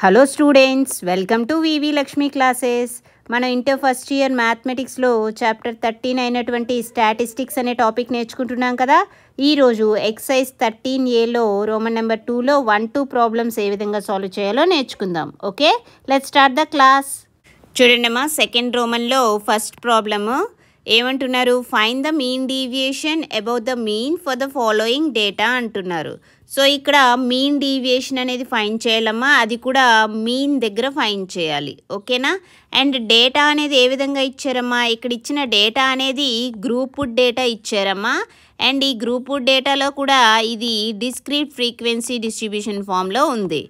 Hello students, welcome to VV Lakshmi classes. మనం inter first year మ్యాథమెటిక్స్లో chapter 13 అయినటువంటి statistics అనే టాపిక్ నేర్చుకుంటున్నాం కదా. ఈరోజు ఎక్సైజ్ 13Aలో రోమన్ నెంబర్ 2లో 1-2 ప్రాబ్లమ్స్ ఏ విధంగా సాల్వ్ చేయాలో నేర్చుకుందాం. Okay, let's start the class. చూడండమ్మా, సెకండ్ రోమన్లో ఫస్ట్ ప్రాబ్లము ఏమంటున్నారు? Find the mean deviation about the mean for the following data అంటున్నారు. సో ఇక్కడ మీన్ డీవియేషన్ అనేది ఫైండ్ చేయాలమ్మా, అది కూడా మీన్ దగ్గర ఫైండ్ చేయాలి. ఓకేనా? అండ్ డేటా అనేది ఏ విధంగా ఇచ్చారమ్మా? ఇక్కడ ఇచ్చిన డేటా అనేది గ్రూప్వుడ్ డేటా ఇచ్చారమ్మా. అండ్ ఈ గ్రూప్వుడ్ డేటాలో కూడా ఇది డిస్క్రీట్ ఫ్రీక్వెన్సీ డిస్ట్రిబ్యూషన్ ఫామ్లో ఉంది.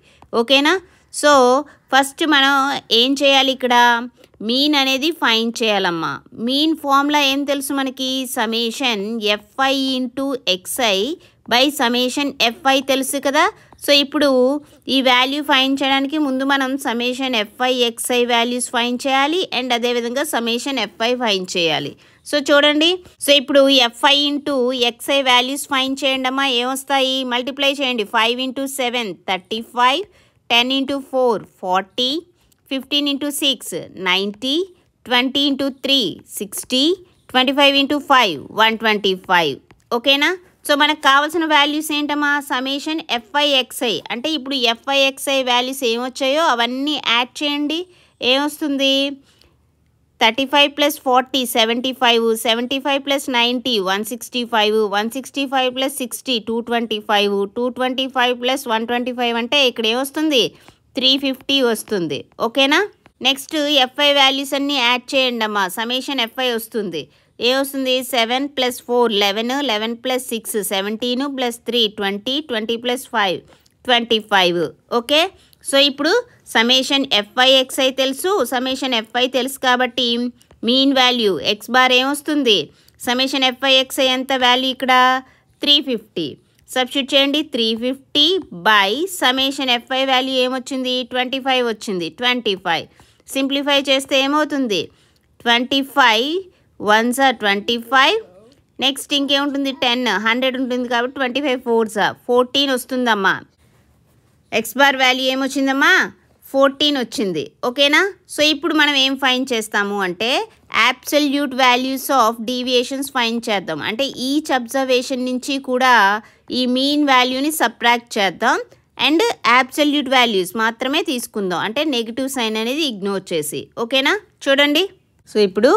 ఓకేనా? సో ఫస్ట్ మనం ఏం చేయాలి? ఇక్కడ మీన్ అనేది ఫైండ్ చేయాలమ్మా. మీన్ ఫార్ములా ఏం తెలుసు మనకి? Summation f i into x i by summation f i తెలుసు కదా. సో ఇప్పుడు ఈ వాల్యూ ఫైండ్ చేయడానికి ముందు మనం summation f i x i values find చేయాలి. అండ్ అదేవిధంగా సಮೇషన్ ఎఫ్ఐ ఫైండ్ చేయాలి. సో చూడండి, సో ఇప్పుడు f i into x i values find చేయండి అమ్మా. ఏమొస్తాయి? మల్టిప్లై చేయండి. 5 × 7 35, 10 × 4 40, 15 × 6 90, 20 × 3 60, 25 × 5 125. ఓకేనా? సో మనకు కావాల్సిన వాల్యూస్ ఏంటమ్మా? సಮೇషన్ ఎఫ్ఐ ఎక్స్ఐ. అంటే ఇప్పుడు ఎఫ్ఐ ఎక్స్ఐ వాల్యూస్ ఏమొచ్చాయో అవన్నీ యాడ్ చేయండి. ఏమొస్తుంది? 35 + 40 75, 75 + 90 165, 165 + 60 225, 225 + 125 అంటే ఇక్కడ ఏమొస్తుంది? 350 వస్తుంది. ఓకేనా? నెక్స్ట్ ఎఫ్ఐ వాల్యూస్ అన్నీ యాడ్ చేయండి అమ్మా. సಮೇషన్ ఎఫ్ఐ వస్తుంది. ఏమొస్తుంది? 7 + 4 11, 11 + 6 17 + 3 20, 20 + 5 25. ఓకే, సో ఇప్పుడు సಮೇషన్ ఎఫ్ఐ ఎక్స్ఐ తెలుసు, సಮೇషన్ ఎఫ్ఐ తెలుసు కాబట్టి మీన్ వాల్యూ ఎక్స్ బార్ ఏమొస్తుంది? సಮೇషన్ ఎఫ్ఐ ఎక్స్ఐ ఎంత వాల్యూ ఇక్కడ? 350. సబ్స్టిట్యూట్ చేయండి. 350 బై సಮೇషన్ ఎఫ్ఐ వాల్యూ ఏమొచ్చింది? 25 వచ్చింది. 25 సింప్లిఫై చేస్తే ఏమవుతుంది? 25 1s are 25. నెక్స్ట్ ఇంకేముంటుంది? 10 100 ఉంటుంది కాబట్టి 25 4s are 14 వస్తుందమ్మా. X bar value ఏమొచ్చిందమ్మా? 14 వచ్చింది. ఓకేనా? సో ఇప్పుడు మనం ఏం ఫైండ్ చేస్తాము అంటే absolute values of deviations find చేద్దాం. అంటే ఈచ్ అబ్జర్వేషన్ నుంచి కూడా ఈ మీన్ వాల్యూని సబ్ట్రాక్ట్ చేద్దాం. అండ్ అబ్సల్యూట్ వాల్యూస్ మాత్రమే తీసుకుందాం. అంటే నెగిటివ్ సైన్ అనేది ఇగ్నోర్ చేసి. ఓకేనా? చూడండి, సో ఇప్పుడు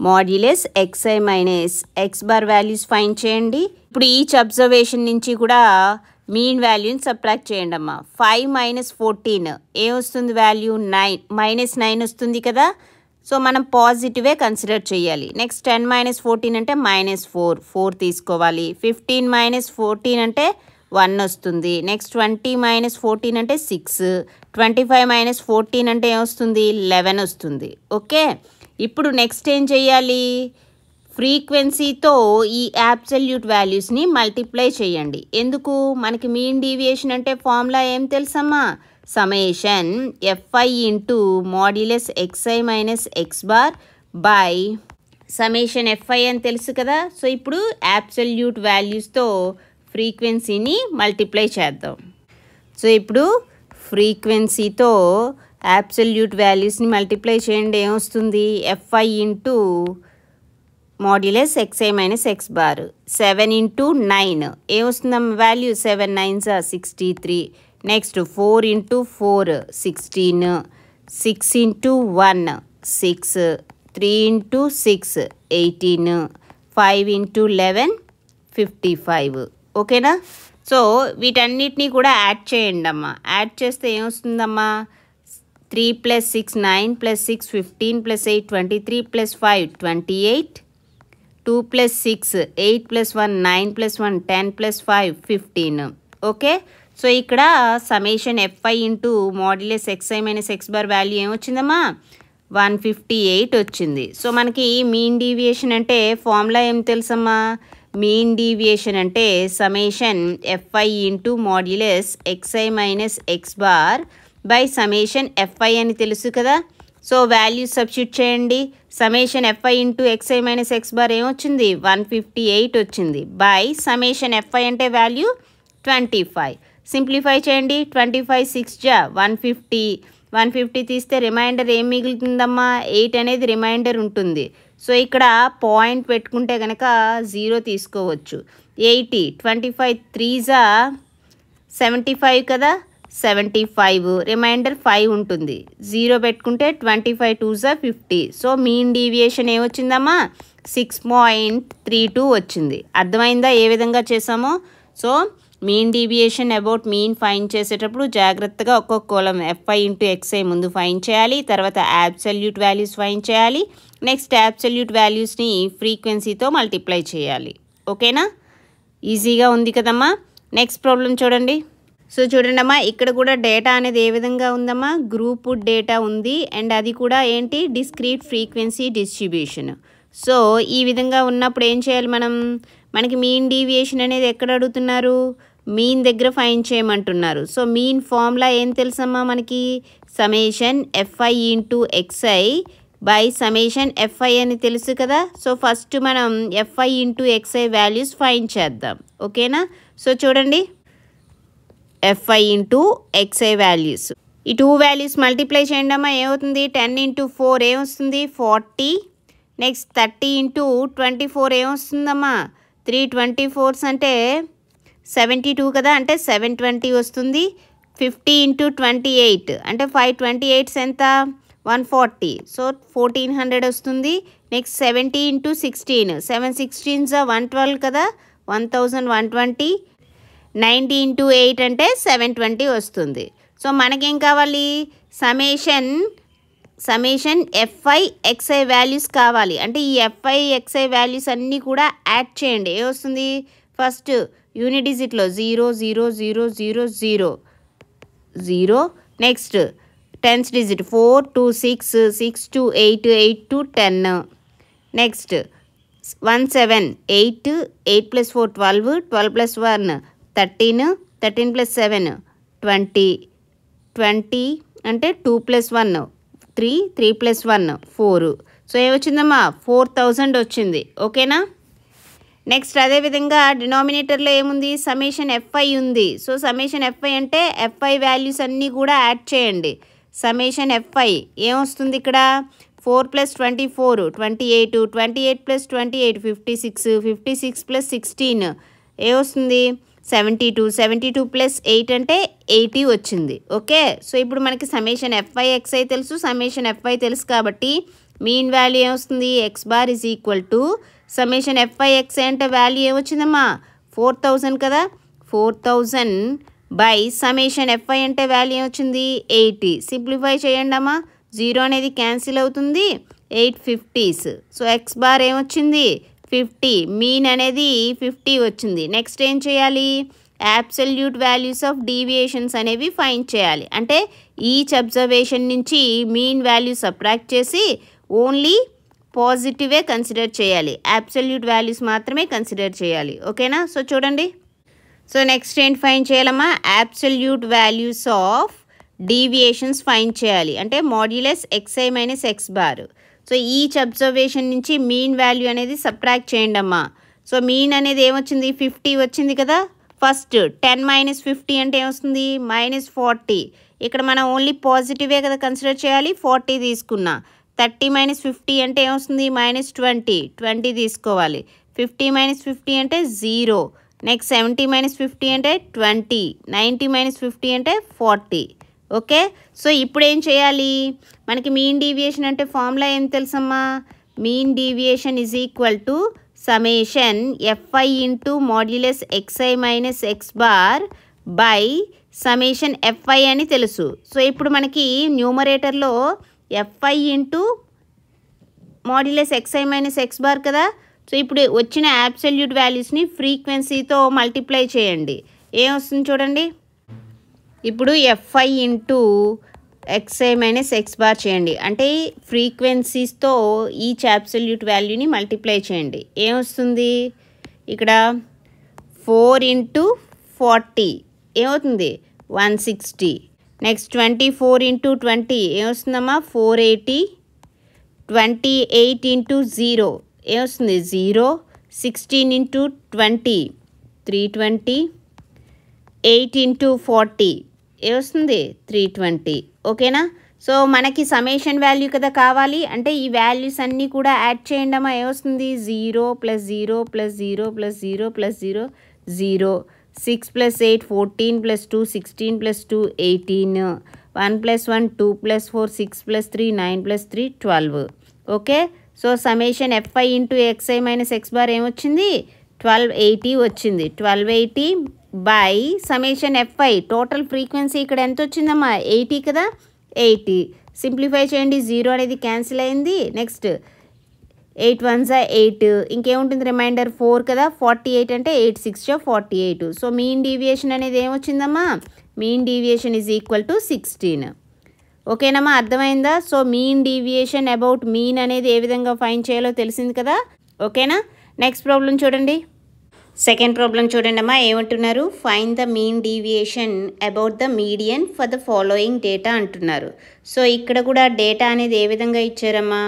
modulus x i minus x bar values find చేయండి. ఇప్పుడు ఈచ్ అబ్జర్వేషన్ నుంచి కూడా మీన్ వాల్యూని సబ్ట్రాక్ట్ చేయండి అమ్మా. 5 - 14 ఏమొస్తుంది వాల్యూ? 9 -9 వస్తుంది కదా. సో మనం పాజిటివే కన్సిడర్ చేయాలి. నెక్స్ట్ 10 - 14 అంటే -4 4 తీసుకోవాలి. 15 - 14 అంటే 1 వస్తుంది. నెక్స్ట్ 20 - 14 అంటే 6, 25 - 14 అంటే ఏమొస్తుంది? 11 వస్తుంది. ఓకే, ఇప్పుడు నెక్స్ట్ ఏం చేయాలి? ఫ్రీక్వెన్సీతో ఈ అబ్సల్యూట్ వాల్యూస్ని మల్టిప్లై చేయండి. ఎందుకు? మనకి మీన్ డీవియేషన్ అంటే ఫార్ములా ఏం తెలుసమ్మా? Summation f i into modulus x i minus x bar by summation f i అని తెలుసు కదా. సో ఇప్పుడు అబ్సల్యూట్ వాల్యూస్తో ఫ్రీక్వెన్సీని మల్టిప్లై చేద్దాం. సో ఇప్పుడు ఫ్రీక్వెన్సీతో అబ్సల్యూట్ వాల్యూస్ని మల్టిప్లై చేయండి. ఏమొస్తుంది? F i into modulus x i minus x bar 7 × 9 ఏమొస్తుందమ్మా వాల్యూ? 7 9s are 63. నెక్స్ట్ 4 × 4 16, 6 × 1 6, 3 × 6 18, 5 × 11 55. ఓకేనా? సో వీటన్నిటినీ కూడా యాడ్ చేయండి అమ్మా. యాడ్ చేస్తే ఏమొస్తుందమ్మా? 3 + 6 9 + 6 15 + 8 23 + 5 28, 2 + 6 8 + 1 9 + 1 10 + 5 15. ఓకే, సో ఇక్కడ summation f i into modulus x i minus x bar value ఏమొచ్చిందమ్మా? 158 వచ్చింది. సో మనకి మీన్ డీవియేషన్ అంటే ఫార్ములా ఏం తెలుసమ్మా? మీన్ డీవియేషన్ అంటే summation f i into modulus x i minus x bar by summation f i అని తెలుసు కదా. సో వాల్యూ సబ్స్టిట్యూట్ చేయండి. Summation f i into x i minus x bar ఏమొచ్చింది? 158 వచ్చింది. బై సಮೇషన్ ఎఫ్ఐ అంటే వాల్యూ 25. సింప్లిఫై చేయండి. 25 6 జా 150. 150 తీస్తే రిమైండర్ ఏం మిగులుతుందమ్మా? 8 అనేది రిమైండర్ ఉంటుంది. సో ఇక్కడ పాయింట్ పెట్టుకుంటే కనుక 0 తీసుకోవచ్చు. 80 25 3 జా 75 కదా, 75 రిమైండర్ 5 ఉంటుంది. 0 పెట్టుకుంటే 25 2 జా 50. So mean deviation ఏమొచ్చిందమ్మా? 6.32 వచ్చింది. అర్థమైందా ఏ విధంగా చేసామో? So mean deviation about mean find చేసేటప్పుడు జాగ్రత్తగా ఒక్కొక్క కోలం FI ఇంటూ XI ముందు ఫైండ్ చేయాలి. తర్వాత అబ్సల్యూట్ వాల్యూస్ ఫైండ్ చేయాలి. నెక్స్ట్ అబ్సల్యూట్ వాల్యూస్ని ఫ్రీక్వెన్సీతో మల్టిప్లై చేయాలి. ఓకేనా? ఈజీగా ఉంది కదమ్మా. నెక్స్ట్ ప్రాబ్లం చూడండి. సో చూడండి అమ్మా, ఇక్కడ కూడా డేటా అనేది ఏ విధంగా ఉందమ్మా? గ్రూప్ డేటా ఉంది అండ్ అది కూడా ఏంటి? Discrete frequency distribution. సో ఈ విధంగా ఉన్నప్పుడు ఏం చేయాలి మనం? మనకి మీన్ డీవియేషన్ అనేది ఎక్కడ అడుగుతున్నారు? మీన్ దగ్గర ఫైండ్ చేయమంటున్నారు. సో మీన్ ఫార్ములా ఏం తెలుసమ్మా మనకి? Summation FI into XI by summation FI అని తెలుసు కదా. సో ఫస్ట్ మనం FI into XI values find చేద్దాం. ఓకేనా? సో చూడండి, FI ఇంటూ XI వాల్యూస్, ఈ 2 వాల్యూస్ మల్టిప్లై చేయండి అమ్మా. ఏమవుతుంది? 10 ఇంటూ 4 ఏమొస్తుంది? 40. Next 30 into 24 ఏమొస్తుందమ్మా? 324 అంటే 72 కదా, అంటే 720 వస్తుంది. 50 ఇంటూ 28 అంటే 528 ఎంత? 140. సో 1400 వస్తుంది. నెక్స్ట్ 70 ఇంటూ 16 7 16 112 కదా, 1120. 90 ఇంటూ 8 అంటే 720 వస్తుంది. సో మనకేం కావాలి? సಮೇషన్ FI XI వాల్యూస్ కావాలి. అంటే ఈ FI XI వాల్యూస్ అన్నీ కూడా యాడ్ చేయండి. ఏ వస్తుంది? ఫస్ట్ యూనిట్ డిజిట్లో 0 0 0 0 0 0. Next tens digit 4 2 6 6 2 8 8 2 10. Next 1 7 8 8 plus 4 12 12 plus 1 13 13 plus 7 20 20 అంటే 2 ప్లస్ 1 3 3 ప్లస్ 1 4. సో ఏమొచ్చిందమ్మా? 4000 వచ్చింది. ఓకేనా? నెక్స్ట్ అదేవిధంగా డినామినేటర్లో ఏముంది? సಮೇషన్ FI ఉంది. సో సಮೇషన్ FI అంటే FI వాల్యూస్ అన్నీ కూడా యాడ్ చేయండి. సಮೇషన్ FI ఏమొస్తుంది ఇక్కడ? 4 ప్లస్ 24 28 28 ప్లస్ 28 56 56 ప్లస్ 16 ఏమొస్తుంది? 72 72 ప్లస్ 8 అంటే 80 వచ్చింది. ఓకే, సో ఇప్పుడు మనకి సಮೇషన్ FI XI తెలుసు, సಮೇషన్ FI తెలుసు కాబట్టి మీన్ వాల్యూ ఏమొస్తుంది? X bar is equal to summation FI XI అంటే వాల్యూ ఏమొచ్చిందమ్మా? 4000 కదా, 4000 బై సಮೇషన్ FI అంటే వాల్యూ ఏమొచ్చింది? 80. సింప్లిఫై చేయండి అమ్మా. 0 అనేది క్యాన్సిల్ అవుతుంది. 8 50s. సో X బార్ ఏమొచ్చింది? 50. మీన్ అనేది 50 వచ్చింది. నెక్స్ట్ ఏం చేయాలి? అబ్సల్యూట్ వాల్యూస్ ఆఫ్ డీవియేషన్స్ అనేవి ఫైండ్ చేయాలి. అంటే ఈచ్ అబ్జర్వేషన్ నుంచి మీన్ వాల్యూ సబ్ట్రాక్ట్ చేసి ఓన్లీ పాజిటివే కన్సిడర్ చేయాలి. అబ్సల్యూట్ వాల్యూస్ మాత్రమే కన్సిడర్ చేయాలి. ఓకేనా? సో చూడండి, సో నెక్స్ట్ ఏంటి ఫైండ్ చేయాలమ్మా? Absolute values of deviations find చేయాలి. అంటే modulus XI minus X bar. So each observation నుంచి మీన్ వాల్యూ అనేది సబ్ట్రాక్ట్ చేయండి అమ్మా. సో మీన్ అనేది ఏమొచ్చింది? 50 వచ్చింది కదా. ఫస్ట్ 10 మైనస్ 50 అంటే ఏమొస్తుంది? -40. ఇక్కడ మనం ఓన్లీ పాజిటివే కదా కన్సిడర్ చేయాలి. 40 తీసుకున్నా. 30 మైనస్ 50 అంటే ఏమొస్తుంది? -20 20 తీసుకోవాలి. 50 మైనస్ 50 అంటే 0. నెక్స్ట్ 70 మైనస్ 50 అంటే 20. 90 మైనస్ 50 అంటే 40. ఓకే, సో ఇప్పుడు ఏం చేయాలి? మనకి మీన్ డీవియేషన్ అంటే ఫార్ములా ఏం తెలుసమ్మా? Mean deviation is equal to summation FI into modulus XI minus X bar by summation FI అని తెలుసు. సో ఇప్పుడు మనకి న్యూమరేటర్లో FI into modulus XI minus X bar కదా. సో ఇప్పుడు వచ్చిన అబ్సల్యూట్ వాల్యూస్ని ఫ్రీక్వెన్సీతో మల్టిప్లై చేయండి. ఏమొస్తుంది చూడండి. ఇప్పుడు FI into XI minus X bar చేయండి. అంటే ఫ్రీక్వెన్సీస్తో ఈచ్ అబ్సల్యూట్ వాల్యూని మల్టిప్లై చేయండి. ఏమొస్తుంది? ఇక్కడ 4 ఇంటూ 40 ఏమవుతుంది? 160. Next 24 into 20 ఏమొస్తుందమ్మా? 480. 28 ఇంటూ 0 ఏమొస్తుంది? 0. 16 ఇంటూ 20 320. 8 ఇంటూ 40 ఏమొస్తుంది 320. ఓకేనా. సో మనకి సಮೇషన్ వాల్యూ కదా కావాలి, అంటే ఈ వాల్యూస్ అన్నీ కూడా యాడ్ చేయండి అమ్మా. ఏమొస్తుంది 0 + 0 + 0 + 0 + 0 0. 6 + 8 14 + 2 16 + 2 18. 1 + 1 2 + 4 6 + 3 9 + 3 12. Okay. So summation fi into xi minus x bar ఏమొచ్చింది 1280 వచ్చింది. 1280 by summation fi total frequency ఇక్కడ ఎంత వచ్చిందమ్మా 80 కదా. 80 సింప్లిఫై చేయండి, 0 అనేది క్యాన్సిల్ అయింది. నెక్స్ట్ 8 1s 8, ఇంకేముంటుంది రిమైండర్ 4 కదా. 48 అంటే 8 6 48. సో మీన్ డీవియేషన్ అనేది ఏమొచ్చిందమ్మా, mean deviation is equal to 16. ఓకేనమ్మా, అర్థమైందా. So mean deviation about mean అనేది ఏ విధంగా ఫైండ్ చేయాలో తెలిసింది కదా. ఓకేనా. నెక్స్ట్ ప్రాబ్లం చూడండి. సెకండ్ ప్రాబ్లం చూడండి అమ్మా, ఏమంటున్నారు, find the mean deviation about the median for the following data అంటున్నారు. సో ఇక్కడ కూడా డేటా అనేది ఏ విధంగా ఇచ్చారమ్మా,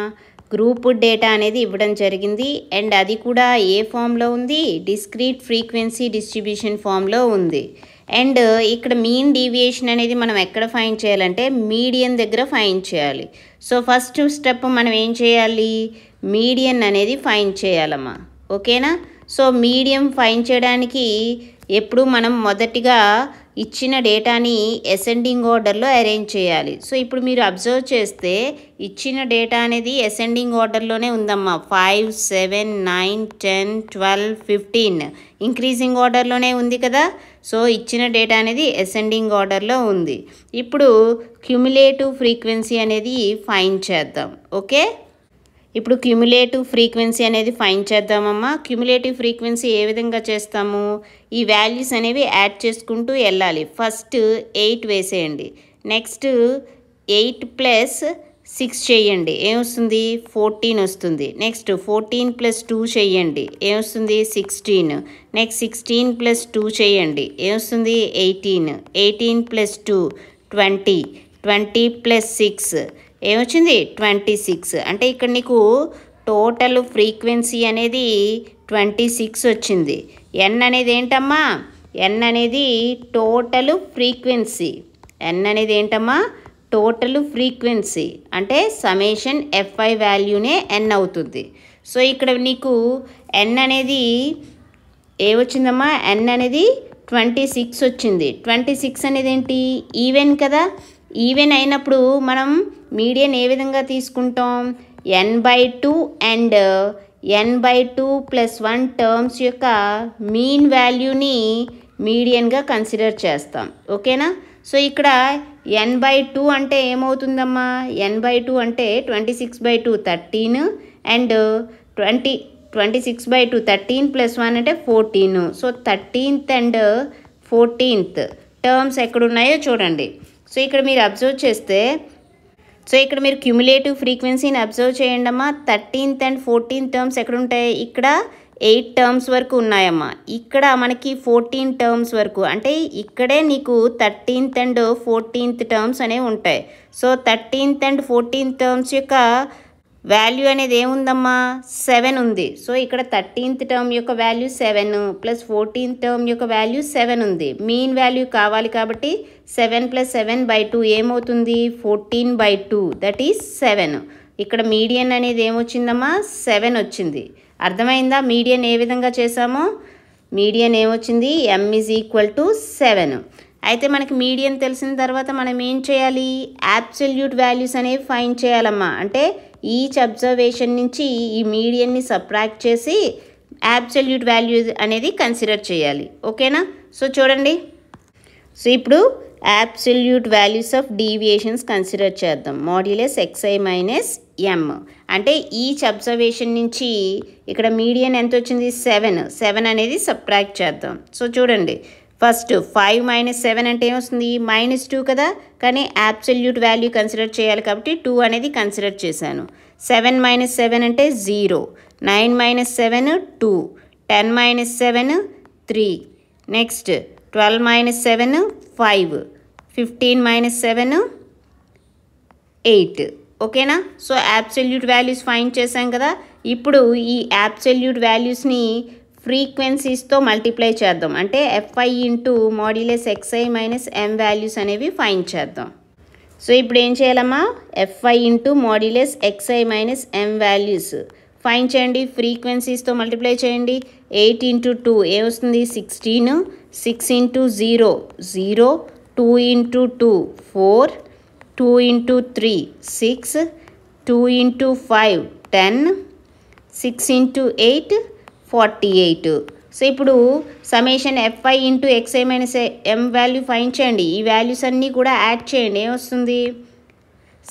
గ్రూప్ డేటా అనేది ఇవ్వడం జరిగింది. అండ్ అది కూడా ఏ ఫామ్లో ఉంది, డిస్క్రీట్ ఫ్రీక్వెన్సీ డిస్ట్రిబ్యూషన్ ఫామ్లో ఉంది. అండ్ ఇక్కడ మీన్ డీవియేషన్ అనేది మనం ఎక్కడ ఫైండ్ చేయాలంటే మీడియన్ దగ్గర ఫైండ్ చేయాలి. సో ఫస్ట్ స్టెప్ మనం ఏం చేయాలి, మీడియన్ అనేది ఫైండ్ చేయాలమ్మా. ఓకేనా. సో మీడియం ఫైండ్ చేయడానికి ఎప్పుడు మనం మొదటిగా ఇచ్చిన డేటాని అసెండింగ్ ఆర్డర్లో అరేంజ్ చేయాలి. సో ఇప్పుడు మీరు అబ్జర్వ్ చేస్తే ఇచ్చిన డేటా అనేది అసెండింగ్ ఆర్డర్లోనే ఉందమ్మా. 5 7 9 10 12 15 ఇంక్రీజింగ్ ఆర్డర్లోనే ఉంది కదా. సో ఇచ్చిన డేటా అనేది అసెండింగ్ ఆర్డర్లో ఉంది. ఇప్పుడు క్యుములేటివ్ ఫ్రీక్వెన్సీ అనేది ఫైండ్ చేద్దాం. ఓకే. ఇప్పుడు క్యుములేటివ్ ఫ్రీక్వెన్సీ అనేది ఫైండ్ చేద్దామమ్మా. క్యుములేటివ్ ఫ్రీక్వెన్సీ ఏ విధంగా చేస్తాము, ఈ వాల్యూస్ అనేవి యాడ్ చేసుకుంటూ వెళ్ళాలి. ఫస్ట్ 8 వేసేయండి, నెక్స్ట్ 8 + 6 చేయండి, ఏమొస్తుంది 14 వస్తుంది. నెక్స్ట్ 14 + 2 చేయండి, ఏమొస్తుంది 16. నెక్స్ట్ 16 + 2 చేయండి, ఏమొస్తుంది 18. 18 + 2 20. 20 + 6 ఏమొచ్చింది 26. అంటే ఇక్కడ నీకు టోటల్ ఫ్రీక్వెన్సీ అనేది 26 వచ్చింది. ఎన్ అనేది ఏంటమ్మా, ఎన్ అనేది టోటల్ ఫ్రీక్వెన్సీ. ఎన్ అనేది ఏంటమ్మా, టోటల్ ఫ్రీక్వెన్సీ. అంటే సಮೇషన్ fi వాల్యూనే ఎన్ అవుతుంది. సో ఇక్కడ నీకు ఎన్ అనేది ఏమొచ్చిందమ్మా, ఎన్ అనేది 26 వచ్చింది. 26 అనేది ఏంటి, ఈవెన్ కదా. ఈవెన్ అయినప్పుడు మనం మీడియన్ ఏ విధంగా తీసుకుంటాం, n/2 అండ్ n/2 + 1 టర్మ్స్ యొక్క మీన్ వాల్యూని మీడియన్గా కన్సిడర్ చేస్తాం. ఓకేనా. సో ఇక్కడ n/2 అంటే ఏమవుతుందమ్మా, n/2 అంటే 26/2 13 అండ్ 26/2 13 + 1 అంటే 14. So 13th and 14th terms ఎక్కడున్నాయో చూడండి. సో ఇక్కడ మీరు అబ్జర్వ్ చేస్తే, సో ఇక్కడ మీరు క్యుములేటివ్ ఫ్రీక్వెన్సీని అబ్జర్వ్ చేయండి అమ్మా. 13th అండ్ 14th టర్మ్స్ ఎక్కడ ఉంటాయి, ఇక్కడ 8 టర్మ్స్ వరకు ఉన్నాయమ్మా. ఇక్కడ మనకి 14 టర్మ్స్ వరకు, అంటే ఇక్కడే నీకు 13th అండ్ 14th టర్మ్స్ అనేవి ఉంటాయి. So 13th and 14th terms యొక్క వాల్యూ అనేది ఏముందమ్మా 7 ఉంది. సో ఇక్కడ 13th టర్మ్ యొక్క వాల్యూ 7 + 14th టర్మ్ యొక్క వాల్యూ 7 ఉంది. మీన్ వాల్యూ కావాలి కాబట్టి 7 + 7/2 ఏమవుతుంది 14/2, దట్ ఈస్ 7. ఇక్కడ మీడియన్ అనేది ఏమొచ్చిందమ్మా 7 వచ్చింది. అర్థమైందా మీడియన్ ఏ విధంగా చేసామో. మీడియన్ ఏమొచ్చింది m = 7. అయితే మనకి మీడియన్ తెలిసిన తర్వాత మనం ఏం చేయాలి, అబ్సల్యూట్ వాల్యూస్ అనేవి ఫైండ్ చేయాలమ్మా. అంటే ఈచ్ అబ్జర్వేషన్ నుంచి ఈ మీడియన్ని సబ్ట్రాక్ట్ చేసి అబ్సల్యూట్ వాల్యూ అనేది కన్సిడర్ చేయాలి. ఓకేనా. సో చూడండి, సో ఇప్పుడు absolute values of deviations consider చేద్దాం. మాడ్యులస్ xi - m అంటే ఈచ్ అబ్జర్వేషన్ నుంచి ఇక్కడ మీడియన్ ఎంత వచ్చింది 7 అనేది సబ్ట్రాక్ట్ చేద్దాం. సో చూడండి, ఫస్ట్ 5 - 7 అంటే ఏమొస్తుంది -2 కదా. కానీ అబ్సల్యూట్ వాల్యూ కన్సిడర్ చేయాలి కాబట్టి 2 అనేది కన్సిడర్ చేశాను. 7 - 7 అంటే 0. 9 - 7 2. 10 - 7 3. నెక్స్ట్ 12 - 7 5. 15 - 7 8. ఓకేనా. సో అబ్సల్యూట్ వాల్యూస్ ఫైండ్ చేశాం కదా. ఇప్పుడు ఈ అబ్సల్యూట్ వాల్యూస్ని ఫ్రీక్వెన్సీస్తో మల్టిప్లై చేద్దాం. అంటే FI into modulus XI minus M values అనేవి ఫైండ్ చేద్దాం. సో ఇప్పుడు ఏం చేయాలమ్మా, FI into modulus XI minus M values find చేయండి. ఫ్రీక్వెన్సీస్తో మల్టిప్లై చేయండి. 8 ఇంటూ 2 ఏమొస్తుంది 16, 6 into 0 0, 2 into 2 4, 2 into 3 6, 2 into 5 10, 6 into 8 48. So ఇప్పుడు సಮೇషన్ FI into XI minus M value find చేయండి. ఈ వాల్యూస్ అన్నీ కూడా యాడ్ చేయండి. ఏమొస్తుంది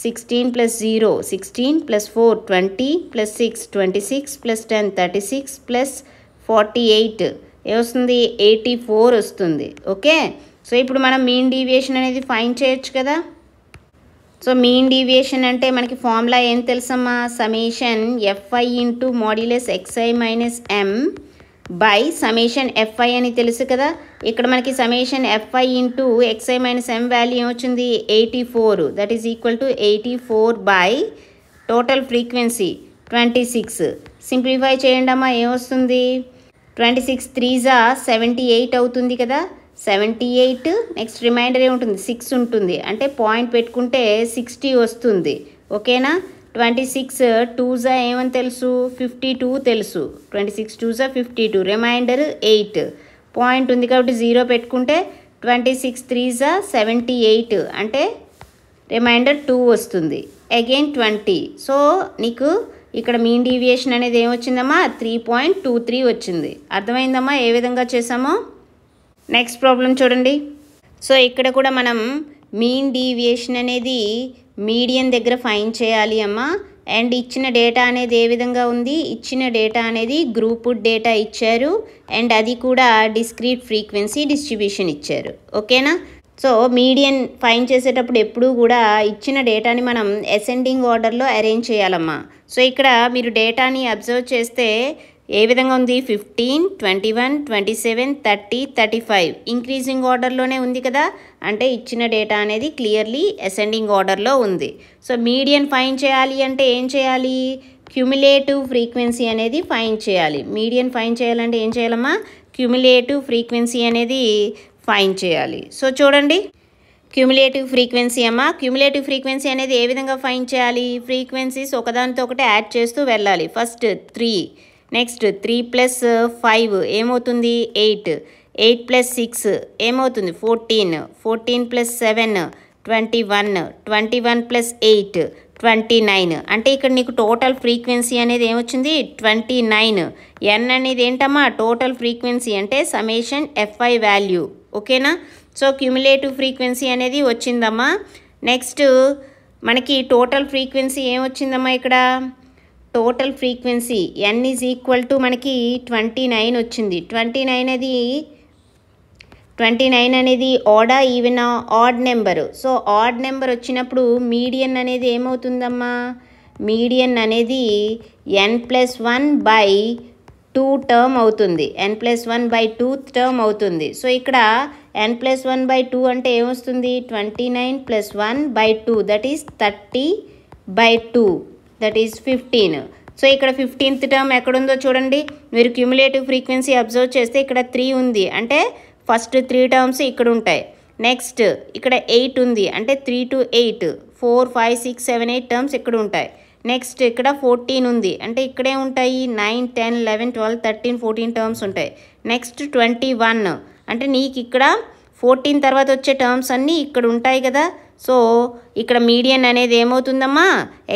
16 plus 0 16 plus 4 20 plus 6 26 plus 10 36 plus 48 ఏమొస్తుంది 84 వస్తుంది. ఓకే, సో ఇప్పుడు మనం మీన్ డీవియేషన్ అనేది ఫైండ్ చేయొచ్చు కదా. సో మీన్ డీవియేషన్ అంటే మనకి ఫార్ములా ఏం తెలుసమ్మా, summation FI into modulus XI minus M by summation FI అని తెలుసు కదా. ఇక్కడ మనకి summation FI into XI minus M value ఏమొచ్చింది 84, that is equal to 84 by total frequency 26. Simplify చేయండి అమ్మా, ఏమొస్తుంది 26 3 78 అవుతుంది కదా. 78 నెక్స్ట్ రిమైండర్ ఏముంటుంది 6 ఉంటుంది, అంటే పాయింట్ పెట్టుకుంటే 60 వస్తుంది. ఓకేనా. 26 2 ఏమని తెలుసు 52 తెలుసు. 26 2 52, రిమైండర్ 8, పాయింట్ ఉంది కాబట్టి 0 పెట్టుకుంటే 26 3 78, అంటే రిమైండర్ 2 వస్తుంది. అగైన్ 20. సో నీకు ఇక్కడ మీన్ డీవియేషన్ అనేది ఏమొచ్చిందమ్మా 3.23 వచ్చింది. అర్థమైందమ్మా ఏ విధంగా చేసామో. నెక్స్ట్ ప్రాబ్లం చూడండి. సో ఇక్కడ కూడా మనం మీన్ డీవియేషన్ అనేది మీడియన్ దగ్గర ఫైండ్ చేయాలి అమ్మా. అండ్ ఇచ్చిన డేటా అనేది ఏ విధంగా ఉంది, ఇచ్చిన డేటా అనేది గ్రూప్డ్ డేటా ఇచ్చారు అండ్ అది కూడా డిస్క్రీట్ ఫ్రీక్వెన్సీ డిస్ట్రిబ్యూషన్ ఇచ్చారు. ఓకేనా. సో మీడియన్ ఫైండ్ చేసేటప్పుడు ఎప్పుడూ కూడా ఇచ్చిన డేటాని మనం అసెండింగ్ ఆర్డర్లో అరేంజ్ చేయాలమ్మా. సో ఇక్కడ మీరు డేటాని అబ్జర్వ్ చేస్తే ఏ విధంగా ఉంది 15 21 27 30 35 ఇంక్రీజింగ్ ఆర్డర్లోనే ఉంది కదా. అంటే ఇచ్చిన డేటా అనేది క్లియర్లీ అసెండింగ్ ఆర్డర్లో ఉంది. సో మీడియన్ ఫైండ్ చేయాలి అంటే ఏం చేయాలి, క్యుములేటివ్ ఫ్రీక్వెన్సీ అనేది ఫైండ్ చేయాలి. మీడియన్ ఫైండ్ చేయాలంటే ఏం చేయాలమ్మా, క్యుములేటివ్ ఫ్రీక్వెన్సీ అనేది ఫైండ్ చేయాలి. సో చూడండి, క్యుములేటివ్ ఫ్రీక్వెన్సీ అమ్మా. క్యుములేటివ్ ఫ్రీక్వెన్సీ అనేది ఏ విధంగా ఫైండ్ చేయాలి, ఫ్రీక్వెన్సీస్ ఒకదానితో ఒకటి యాడ్ చేస్తూ వెళ్ళాలి. ఫస్ట్ 3, నెక్స్ట్ 3 ప్లస్ 5 ఏమవుతుంది 8, 8 ప్లస్ 6 ఏమవుతుంది 14, 14 ప్లస్ 7 21, 21 ప్లస్ 8 29. అంటే ఇక్కడ నీకు టోటల్ ఫ్రీక్వెన్సీ అనేది ఏమొచ్చింది 29. ఎన్ అనేది ఏంటమ్మా టోటల్ ఫ్రీక్వెన్సీ అంటే సಮೇషన్ FI వాల్యూ. ఓకేనా. సో క్యుములేటివ్ ఫ్రీక్వెన్సీ అనేది వచ్చిందమ్మా. నెక్స్ట్ మనకి టోటల్ ఫ్రీక్వెన్సీ ఏమొచ్చిందమ్మా, ఇక్కడ total frequency n is equal to మనకి 29 వచ్చింది. 29 అనేది ఆడా even odd number. So odd number వచ్చినప్పుడు మీడియన్ అనేది ఏమవుతుందమ్మా, మీడియన్ అనేది n+1/2 టర్మ్ అవుతుంది. n+1/2 టర్మ్ అవుతుంది. సో ఇక్కడ n+1/2 అంటే ఏమొస్తుంది 29 + 1/2 that is 30/2 that is 15. So ఇక్కడ 15th టర్మ్ ఎక్కడుందో చూడండి. మీరు క్యుములేటివ్ ఫ్రీక్వెన్సీ అబ్జర్వ్ చేస్తే ఇక్కడ 3 ఉంది, అంటే ఫస్ట్ 3 టర్మ్స్ ఇక్కడ ఉంటాయి. నెక్స్ట్ ఇక్కడ 8 ఉంది, అంటే 3 to 8 4 5 6 7 8 టర్మ్స్ ఇక్కడ ఉంటాయి. నెక్స్ట్ ఇక్కడ 14 ఉంది, అంటే ఇక్కడే ఉంటాయి 9 10 11 12 13 14 టర్మ్స్ ఉంటాయి. నెక్స్ట్ 21, అంటే నీకు ఇక్కడ 14 తర్వాత వచ్చే టర్మ్స్ అన్నీ ఇక్కడ ఉంటాయి కదా. సో ఇక్కడ మీడియన్ అనేది ఏమవుతుందమ్మా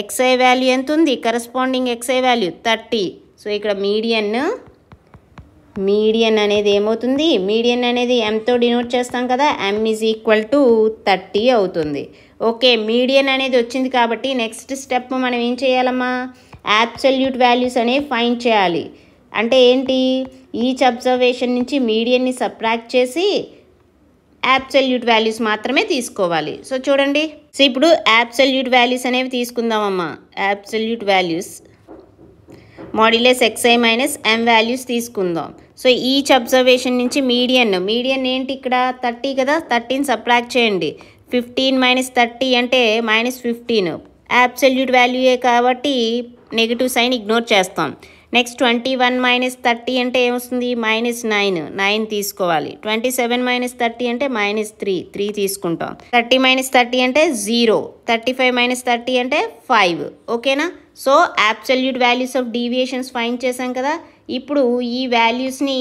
XI వాల్యూ ఎంత ఉంది, కరస్పాండింగ్ XI వాల్యూ 30. సో ఇక్కడ మీడియన్ అనేది ఏమవుతుంది, మీడియన్ అనేది Mతో డినోట్ చేస్తాం కదా, M ఈజ్ ఈక్వల్ టు 30 అవుతుంది. ఓకే, మీడియన్ అనేది వచ్చింది కాబట్టి నెక్స్ట్ స్టెప్ మనం ఏం చేయాలమ్మా, అబ్సల్యూట్ వాల్యూస్ అనేవి ఫైండ్ చేయాలి. అంటే ఏంటి, ఈచ్ అబ్జర్వేషన్ నుంచి మీడియన్ని సబ్ట్రాక్ట్ చేసి అబ్సల్యూట్ వాల్యూస్ మాత్రమే తీసుకోవాలి. సో చూడండి, సో ఇప్పుడు అబ్సల్యూట్ వాల్యూస్ అనేవి తీసుకుందామమ్మా. Absolute values modulus XI minus M values తీసుకుందాం. సో ఈచ్ అబ్జర్వేషన్ నుంచి మీడియన్ ఏంటి ఇక్కడ 30 కదా, 30ని సబ్ట్రాక్ట్ చేయండి. 15 - 30 అంటే -15. అబ్సల్యూట్ వాల్యూయే కాబట్టి నెగిటివ్ సైన్ ఇగ్నోర్ చేస్తాం. నెక్స్ట్ 21 మైనస్ 30 అంటే ఏమొస్తుంది -9 9 తీసుకోవాలి. 27 మైనస్ 30 అంటే -3 తీసుకుంటాం. 30 మైనస్ 30 అంటే 0. 35 మైనస్ 30 అంటే 5. ఓకేనా? So absolute values of deviations find చేసాం కదా. ఇప్పుడు ఈ వాల్యూస్ని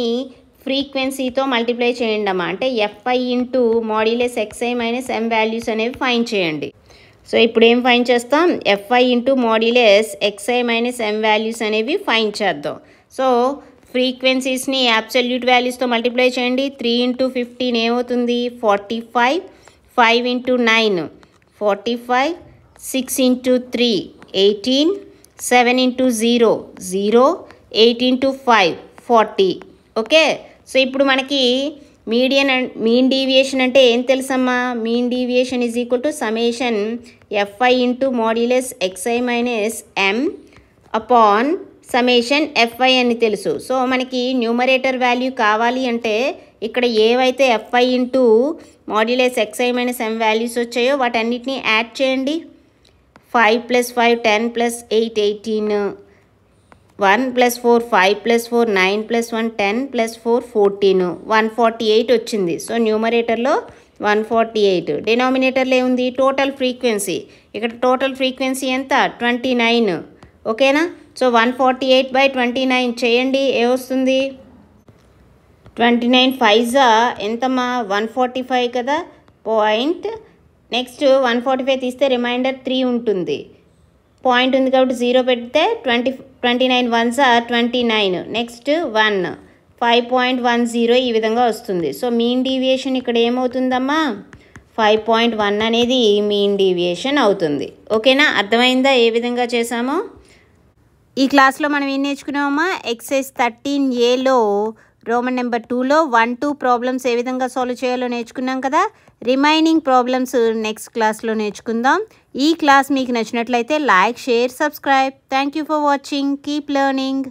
ఫ్రీక్వెన్సీతో మల్టిప్లై చేయండి అమ్మా. అంటే FI into modulus XI minus M values అనేవి ఫైండ్ చేయండి. సో ఇప్పుడు ఏం ఫైండ్ చేస్తాం? FI into modulus XI minus M values అనేవి ఫైండ్ చేద్దాం. సో ఫ్రీక్వెన్సీస్ని అబ్సల్యూట్ వాల్యూస్తో మల్టిప్లై చేయండి. 3 ఇంటూ 15 ఏమవుతుంది? 45. 5 into 9 45. 6 into 3 18. 7 into 0 0. 8 into 5 40. Okay. So ఇప్పుడు మనకి మీన్ డీవియేషన్ అంటే ఏం తెలుసమ్మా? Mean deviation is equal to summation FI into modulus XI minus M upon summation FI అని తెలుసు. సో మనకి న్యూమరేటర్ వాల్యూ కావాలి అంటే ఇక్కడ ఏవైతే FI into modulus XI minus M values వచ్చాయో వాటన్నిటిని యాడ్ చేయండి. 5 + 5 10 + 8 18. 1 + 4 5 + 4 9 + 1 10 + 4 14 148 వచ్చింది. సో న్యూమరేటర్లో 148. డినామినేటర్లో ఏముంది? Total frequency. ఇక్కడ టోటల్ ఫ్రీక్వెన్సీ ఎంత? 29. ఓకేనా? సో 148/29 చేయండి. ఏమొస్తుంది? 29 5 ఎంతమ్మా? 145 కదా. పాయింట్. నెక్స్ట్ 145 తీస్తే రిమైండర్ 3 ఉంటుంది. పాయింట్ ఉంది కాబట్టి 0 పెడితే 29 1s 29. నెక్స్ట్ 1 5.10 ఈ విధంగా వస్తుంది. సో మీన్ డీవియేషన్ ఇక్కడ ఏమవుతుందమ్మా? 5.1 అనేది మీన్ డీవియేషన్ అవుతుంది. ఓకేనా? అర్థమైందా ఏ విధంగా చేసామో? ఈ క్లాస్లో మనం ఏం నేర్చుకున్నామమ్మా? ఎక్సర్సైజ్ 13Aలో రోమన్ నెంబర్ 2లో 1-2 ప్రాబ్లమ్స్ ఏ విధంగా సాల్వ్ చేయాలో నేర్చుకున్నాం కదా. రిమైనింగ్ ప్రాబ్లమ్స్ నెక్స్ట్ క్లాస్లో నేర్చుకుందాం. ఈ క్లాస్ మీకు నచ్చినట్లయితే like, share, subscribe. Thank you for watching. Keep learning.